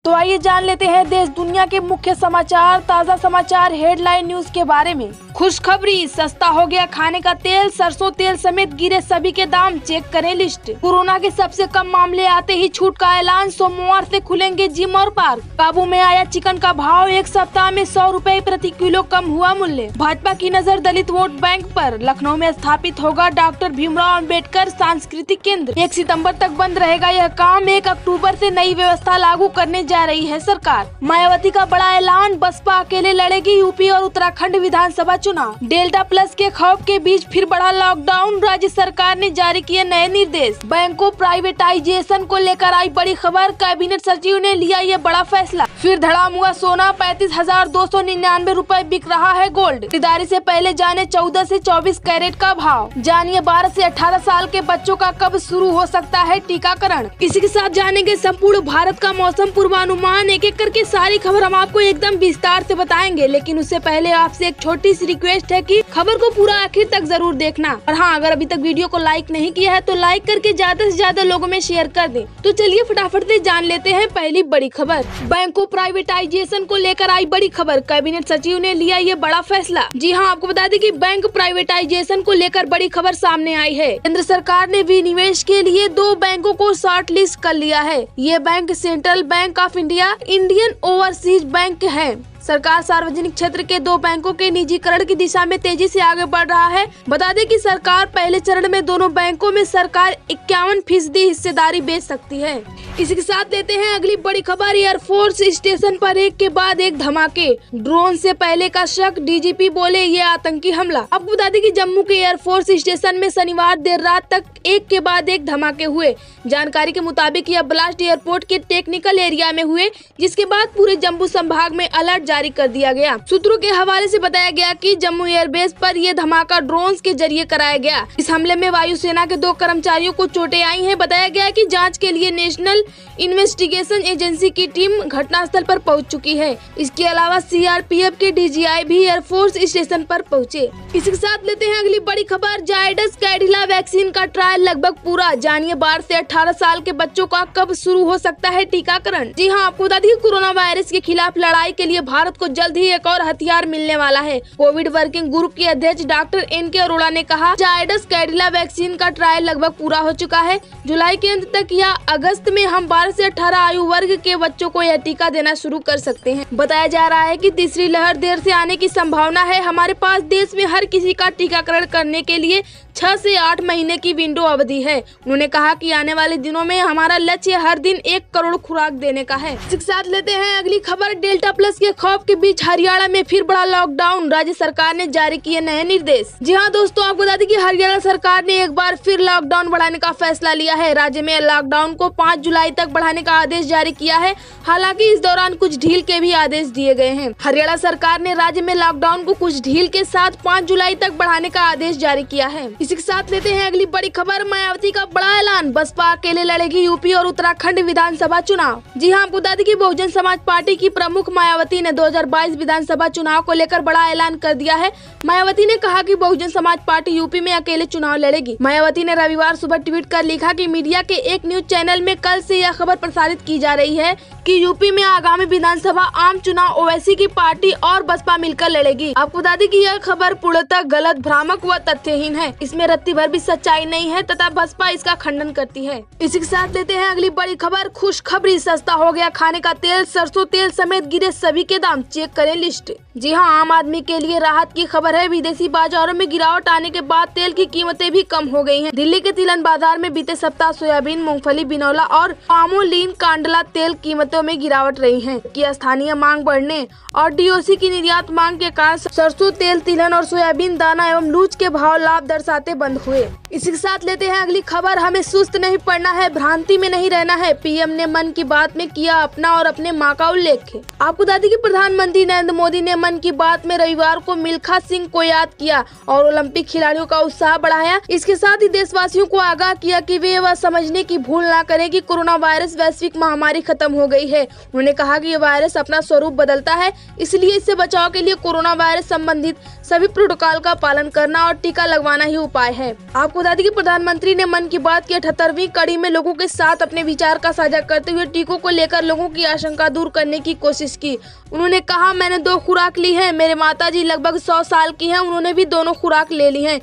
तो आइए जान लेते हैं देश दुनिया के मुख्य समाचार, ताज़ा समाचार हेडलाइन न्यूज के बारे में। खुशखबरी, सस्ता हो गया खाने का तेल, सरसों तेल समेत गिरे सभी के दाम, चेक करें लिस्ट। कोरोना के सबसे कम मामले आते ही छूट का ऐलान, सोमवार से खुलेंगे जिम और पार्क। काबू में आया चिकन का भाव, एक सप्ताह में 100 रुपए प्रति किलो कम हुआ मूल्य। भाजपा की नजर दलित वोट बैंक पर, लखनऊ में स्थापित होगा डॉक्टर भीमराव अंबेडकर सांस्कृतिक केंद्र। 1 सितम्बर तक बंद रहेगा यह काम, 1 अक्टूबर से नई व्यवस्था लागू करने जा रही है सरकार। मायावती का बड़ा ऐलान, बसपा अकेले लड़ेगी यूपी और उत्तराखंड विधानसभा चुनाव। डेल्टा प्लस के खौफ के बीच फिर बढ़ा लॉकडाउन, राज्य सरकार ने जारी किए नए निर्देश। बैंकों प्राइवेटाइजेशन को लेकर आई बड़ी खबर, कैबिनेट सचिव ने लिया ये बड़ा फैसला। फिर धड़ाम हुआ सोना, 35,299 रुपए बिक रहा है गोल्ड। खरीदारी से पहले जाने 14 से 24 कैरेट का भाव। जानिए 12 से 18 साल के बच्चों का कब शुरू हो सकता है टीकाकरण। इसी के साथ जानेंगे संपूर्ण भारत का मौसम पूर्वानुमान। एक एक करके सारी खबर हम आपको एकदम विस्तार से बताएंगे, लेकिन उससे पहले आपसे एक छोटी सी रिक्वेस्ट है कि खबर को पूरा आखिर तक जरूर देखना। और हाँ, अगर अभी तक वीडियो को लाइक नहीं किया है तो लाइक करके ज्यादा से ज्यादा लोगों में शेयर कर दें। तो चलिए फटाफट से जान लेते हैं पहली बड़ी खबर। बैंकों प्राइवेटाइजेशन को लेकर आई बड़ी खबर, कैबिनेट सचिव ने लिया ये बड़ा फैसला। जी हाँ, आपको बता दें कि बैंक प्राइवेटाइजेशन को लेकर बड़ी खबर सामने आई है। केंद्र सरकार ने विनिवेश के लिए 2 बैंकों को शॉर्ट लिस्ट कर लिया है। ये bank central bank of India, Indian overseas bank है। सरकार सार्वजनिक क्षेत्र के 2 बैंकों के निजीकरण की दिशा में तेजी से आगे बढ़ रहा है। बता दें कि सरकार पहले चरण में दोनों बैंकों में सरकार 51% हिस्सेदारी बेच सकती है। इसी के साथ लेते हैं अगली बड़ी खबर, एयरफोर्स स्टेशन पर एक के बाद एक धमाके, ड्रोन से पहले का शक, डीजीपी बोले ये आतंकी हमला। आपको बता दें कि जम्मू के एयरफोर्स स्टेशन में शनिवार देर रात तक एक के बाद एक धमाके हुए। जानकारी के मुताबिक यह ब्लास्ट एयरपोर्ट के टेक्निकल एरिया में हुए, जिसके बाद पूरे जम्मू संभाग में अलर्ट जारी कर दिया गया। सूत्रों के हवाले से बताया गया कि जम्मू एयरबेस पर यह धमाका ड्रोन के जरिए कराया गया। इस हमले में वायुसेना के 2 कर्मचारियों को चोटें आई हैं। बताया गया कि जांच के लिए नेशनल इन्वेस्टिगेशन एजेंसी की टीम घटनास्थल पर पहुंच चुकी है। इसके अलावा सीआरपीएफ के डीजीआई भी एयरफोर्स स्टेशन पर पहुंचे। इसी के साथ लेते हैं अगली बड़ी खबर, जायडस कैडिला वैक्सीन का ट्रायल लगभग पूरा। जानिए 12 से 18 साल के बच्चों का कब शुरू हो सकता है टीकाकरण। जी हाँ, आपको बता दें कोरोना वायरस के खिलाफ लड़ाई के लिए भारत को जल्द ही एक और हथियार मिलने वाला है। कोविड वर्किंग ग्रुप के अध्यक्ष डॉक्टर एन.के. अरोड़ा ने कहा, जायडस कैडिला वैक्सीन का ट्रायल लगभग पूरा हो चुका है। जुलाई के अंत तक या अगस्त में हम 12 से 18 आयु वर्ग के बच्चों को यह टीका देना शुरू कर सकते हैं। बताया जा रहा है कि तीसरी लहर देर से आने की संभावना है। हमारे पास देश में हर किसी का टीकाकरण करने के लिए 6 से 8 महीने की विंडो अवधि है। उन्होंने कहा कि आने वाले दिनों में हमारा लक्ष्य हर दिन 1 करोड़ खुराक देने का है। इसके साथ लेते हैं अगली खबर, डेल्टा प्लस के खौफ के बीच हरियाणा में फिर बड़ा लॉकडाउन, राज्य सरकार ने जारी किए नए निर्देश। जी हाँ दोस्तों, आपको बता दें कि हरियाणा सरकार ने एक बार फिर लॉकडाउन बढ़ाने का फैसला लिया है। राज्य में लॉकडाउन को 5 जुलाई तक बढ़ाने का आदेश जारी किया है। हालांकि इस दौरान कुछ ढील के भी आदेश दिए गए हैं। हरियाणा सरकार ने राज्य में लॉकडाउन को कुछ ढील के साथ 5 जुलाई तक बढ़ाने का आदेश जारी किया है। इसी के साथ लेते हैं अगली बड़ी खबर, मायावती का बड़ा ऐलान, बसपा अकेले लड़ेगी यूपी और उत्तराखंड विधानसभा चुनाव। जी हाँ, आपको बता दें कि बहुजन समाज पार्टी की प्रमुख मायावती ने 2022 विधानसभा चुनाव को लेकर बड़ा ऐलान कर दिया है। मायावती ने कहा कि बहुजन समाज पार्टी यूपी में अकेले चुनाव लड़ेगी। मायावती ने रविवार सुबह ट्वीट कर लिखा कि मीडिया के एक न्यूज चैनल में कल से यह खबर प्रसारित की जा रही है कि यूपी में आगामी विधानसभा आम चुनाव ओवैसी की पार्टी और बसपा मिलकर लड़ेगी। आपको बता दें कि यह खबर पूर्णतः गलत, भ्रामक व तथ्यहीन है। इसमें रत्ती भर भी सच्चाई नहीं है तथा बसपा इसका खंडन करती है। इसी के साथ लेते हैं अगली बड़ी खबर, खुशखबरी, सस्ता हो गया खाने का तेल, सरसों तेल समेत गिरे सभी के दाम, चेक करें लिस्ट। जी हाँ, आम आदमी के लिए राहत की खबर है। विदेशी बाजारों में गिरावट आने के बाद तेल की कीमतें भी कम हो गई हैं। दिल्ली के तिलन बाजार में बीते सप्ताह सोयाबीन, मूंगफली, बिनौला और पामोलिन कांडला तेल कीमतों में गिरावट रही है कि स्थानीय मांग बढ़ने और डीओसी की निर्यात मांग के कारण सरसों तेल, तिलहन और सोयाबीन दाना एवं लूज के भाव लाभ दर्शाते बंद हुए। इसी के साथ लेते हैं अगली खबर, हमें सुस्त नहीं पड़ना है, भ्रांति में नहीं रहना है। पीएम ने मन की बात में किया अपना और अपने मां का उल्लेख। आपको बता दें कि प्रधानमंत्री नरेंद्र मोदी ने मन की बात में रविवार को मिल्खा सिंह को याद किया और ओलंपिक खिलाड़ियों का उत्साह बढ़ाया। इसके साथ ही देशवासियों को आगाह किया कि वे वह समझने की भूल ना करें कि कोरोना वायरस वैश्विक महामारी खत्म हो गई है। उन्होंने कहा कि यह वायरस अपना स्वरूप बदलता है, इसलिए इससे बचाव के लिए कोरोना वायरस संबंधित सभी प्रोटोकॉल का पालन करना और टीका लगवाना ही उपाय है। आपको बता दें कि प्रधानमंत्री ने मन की बात की 78वीं कड़ी में लोगों के साथ अपने विचार का साझा करते हुए टीकों को लेकर लोगों की आशंका दूर करने की कोशिश की। उन्होंने कहा, मैंने 2 खुराक ली है। मेरे माताजी लगभग 100 साल की हैं, उन्होंने भी दोनों खुराक ले ली हैं,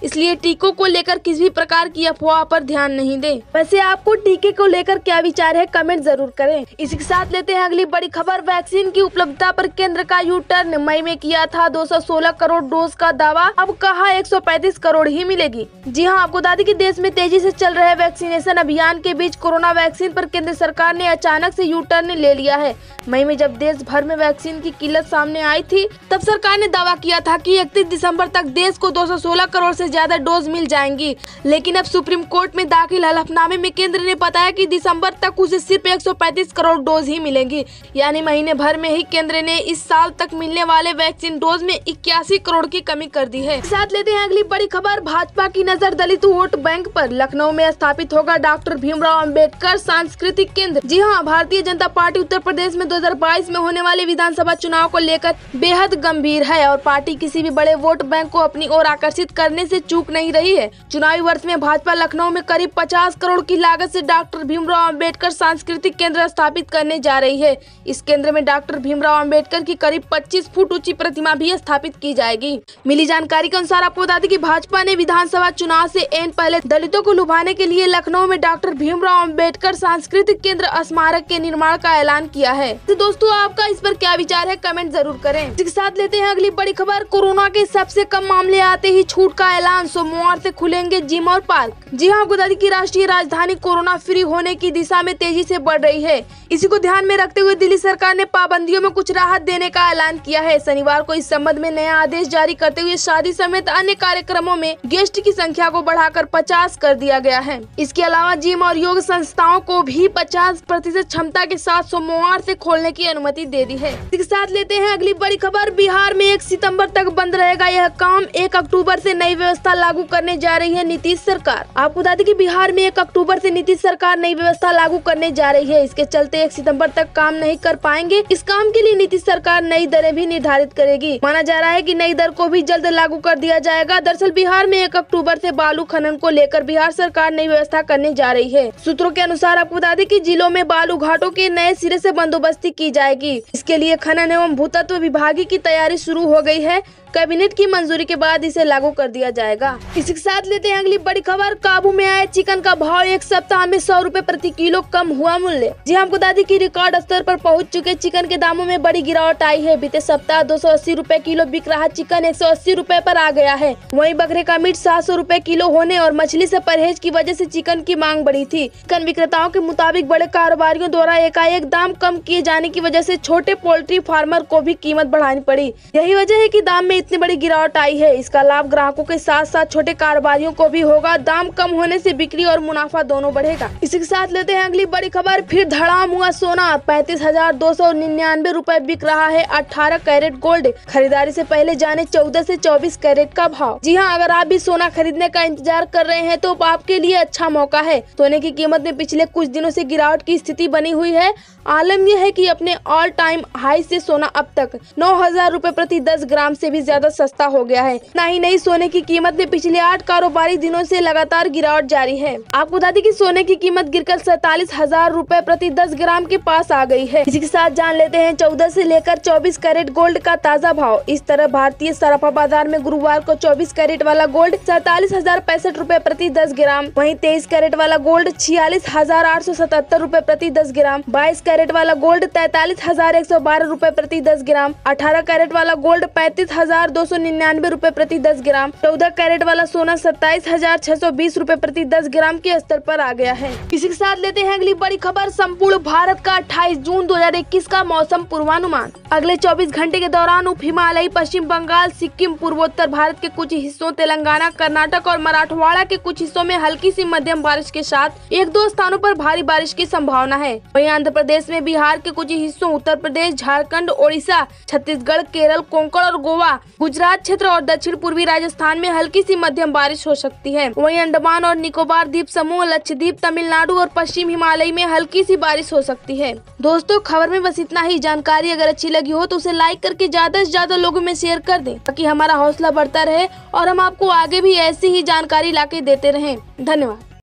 इसलिए टीकों को लेकर किसी भी प्रकार की अफवाह पर ध्यान नहीं दें। वैसे आपको टीके को लेकर क्या विचार है, कमेंट जरूर करें। इसी के साथ लेते हैं अगली बड़ी खबर। वैक्सीन की उपलब्धता पर केंद्र का यू टर्न। मई में किया था 216 करोड़ डोज का दावा, अब कहा 135 करोड़ ही मिलेगी। जी हां, आपको बता दें कि देश में तेजी से चल रहे वैक्सीनेशन अभियान के बीच कोरोना वैक्सीन पर केंद्र सरकार ने अचानक से यू टर्न ले लिया है। मई में जब देश भर में वैक्सीन की किल्लत सामने आई थी, तब सरकार ने दावा किया था कि 31 दिसंबर तक देश को 216 करोड़ से ज्यादा डोज मिल जाएंगी। लेकिन अब सुप्रीम कोर्ट में दाखिल हलफनामे में केंद्र ने बताया कि दिसंबर तक उसे सिर्फ 135 करोड़ डोज ही मिलेंगी। यानी महीने भर में ही केंद्र ने इस साल तक मिलने वाले वैक्सीन डोज में 81 करोड़ की कमी कर दी है। साथ लेते हैं अगली बड़ी खबर। भाजपा की नजर दलित वोट बैंक पर। लखनऊ में स्थापित होगा डॉक्टर भीमराव अंबेडकर सांस्कृतिक केंद्र। जी हाँ, भारतीय जनता पार्टी उत्तर प्रदेश में 2022 में होने वाले विधानसभा चुनाव को लेकर बेहद गंभीर है और पार्टी किसी भी बड़े वोट बैंक को अपनी ओर आकर्षित करने से चूक नहीं रही है। चुनावी वर्ष में भाजपा लखनऊ में करीब 50 करोड़ की लागत से डॉक्टर भीमराव अंबेडकर सांस्कृतिक केंद्र स्थापित करने जा रही है। इस केंद्र में डॉक्टर भीमराव अंबेडकर की करीब 25 फुट ऊंची प्रतिमा भी स्थापित की जाएगी। मिली जानकारी के अनुसार आपको बता दें कि भाजपा ने विधानसभा चुनाव से एन पहले दलितों को लुभाने के लिए लखनऊ में डॉक्टर भीमराव अंबेडकर सांस्कृतिक केंद्र स्मारक के निर्माण का ऐलान किया है। तो दोस्तों, आपका इस पर क्या विचार है, कमेंट जरूर करें। इसके साथ लेते हैं अगली बड़ी खबर। कोरोना के सबसे कम मामले आते ही छूट का ऐलान। सोमवार से खुलेंगे जिम और पार्क। जी हाँ, आपको बता दें कि राष्ट्रीय राजधानी कोरोना फ्री होने की दिशा में तेजी से बढ़ रही है। इसी को ध्यान में रखते हुए दिल्ली सरकार ने पाबंदियों में कुछ राहत देने का ऐलान किया है। शनिवार को इस संबंध में नया आदेश जारी करते हुए शादी समेत अन्य कार्यक्रमों में गेस्ट की संख्या को बढ़ाकर 50 कर दिया गया है। इसके अलावा जिम और योग संस्थाओं को भी 50% क्षमता के साथ सोमवार से खोलने की अनुमति दे दी है। इसके साथ लेते हैं अगली बड़ी खबर। बिहार में 1 सितंबर तक बंद रहेगा यह काम। 1 अक्टूबर से नई व्यवस्था लागू करने जा रही है नीतीश सरकार। आपको बता दें कि बिहार में 1 अक्टूबर से नीतीश सरकार नई व्यवस्था लागू करने जा रही है। इसके चलते 1 सितंबर तक काम नहीं कर पाएंगे। इस काम के लिए नीतीश सरकार नई दरें भी निर्धारित करेगी। माना जा रहा है कि नई दर को भी जल्द लागू कर दिया जाएगा। दरअसल बिहार में 1 अक्टूबर से बालू खनन को लेकर बिहार सरकार नई व्यवस्था करने जा रही है। सूत्रों के अनुसार आपको बता दें कि जिलों में बालू घाटों के नए सिरे से बंदोबस्ती की जाएगी। इसके लिए खनन एवं भूतत्व विभाग की तैयारी शुरू हो गई है। कैबिनेट की मंजूरी के बाद इसे लागू कर दिया जाएगा। इसी के साथ लेते हैं अगली बड़ी खबर। काबू में आए चिकन का भाव। 1 सप्ताह में 100 रुपए प्रति किलो कम हुआ मूल्य। जी हमको बता दें कि रिकॉर्ड स्तर पर पहुंच चुके चिकन के दामों में बड़ी गिरावट आई है। बीते सप्ताह 280 रुपए किलो बिक रहा चिकन 180 रुपए पर आ गया है। वहीं बकरे का मीट 700 रुपए किलो होने और मछली से परहेज की वजह से चिकन की मांग बढ़ी थी। चिकन विक्रेताओं के मुताबिक बड़े कारोबारियों द्वारा एकाएक दाम कम किए जाने की वजह से छोटे पोल्ट्री फार्मर को भी कीमत बढ़ानी पड़ी। यही वजह है कि दाम में इतनी बड़ी गिरावट आई है। इसका लाभ ग्राहकों के साथ साथ छोटे कारोबारियों को भी होगा। दाम कम होने से बिक्री और मुनाफा दोनों बढ़ेगा। इसी के साथ लेते हैं अगली बड़ी खबर। फिर धड़ाम हुआ सोना। 35,299 रुपए बिक रहा है 18 कैरेट गोल्ड। खरीदारी से पहले जाने 14 से 24 कैरेट का भाव। जी हाँ, अगर आप भी सोना खरीदने का इंतजार कर रहे हैं तो आपके लिए अच्छा मौका है। सोने की कीमत में पिछले कुछ दिनों से गिरावट की स्थिति बनी हुई है। आलम यह है कि अपने ऑल टाइम हाई से सोना अब तक 9,000 रुपए प्रति 10 ग्राम से भी ज्यादा सस्ता हो गया है। नहीं सोने की कीमत में पिछले 8 कारोबारी दिनों से लगातार गिरावट जारी है। आपको बता दें कि सोने की कीमत गिरकर 47,000 रुपए प्रति 10 ग्राम के पास आ गई है। इसी के साथ जान लेते हैं 14 से लेकर 24 कैरेट गोल्ड का ताजा भाव। इस तरह भारतीय सराफा बाजार में गुरुवार को 24 कैरेट वाला गोल्ड 47,065 रुपए प्रति 10 ग्राम, वहीं 23 कैरेट वाला गोल्ड 46,877 रुपए प्रति 10 ग्राम, 22 कैरेट वाला गोल्ड 43,112 रुपए प्रति 10 ग्राम, 18 कैरेट वाला गोल्ड 35,299 रुपए प्रति 10 ग्राम, 14 कैरेट वाला सोना 27,620 रुपए प्रति 10 ग्राम के स्तर पर आ गया है। इसी के साथ लेते हैं अगली बड़ी खबर। संपूर्ण भारत का 28 जून 2021 का मौसम पूर्वानुमान। अगले 24 घंटे के दौरान उप हिमालयी पश्चिम बंगाल, सिक्किम, पूर्वोत्तर भारत के कुछ हिस्सों, तेलंगाना, कर्नाटक और मराठवाड़ा के कुछ हिस्सों में हल्की सी मध्यम बारिश के साथ 1-2 स्थानों पर भारी बारिश की संभावना है। वहीं आंध्र प्रदेश में, बिहार के कुछ हिस्सों, उत्तर प्रदेश, झारखंड, ओडिशा, छत्तीसगढ़, केरल, कोंकण और गोवा गुजरात क्षेत्र और दक्षिण पूर्वी राजस्थान में हल्की सी मध्यम बारिश हो सकती है। वहीं अंडमान और निकोबार द्वीप समूह, लक्षद्वीप, तमिलनाडु और पश्चिम हिमालय में हल्की सी बारिश हो सकती है। दोस्तों, खबर में बस इतना ही। जानकारी अगर अच्छी लगी हो तो उसे लाइक करके ज्यादा से ज्यादा लोगों में शेयर कर दें, ताकि हमारा हौसला बढ़ता रहे और हम आपको आगे भी ऐसी ही जानकारी लाके देते रहें। धन्यवाद।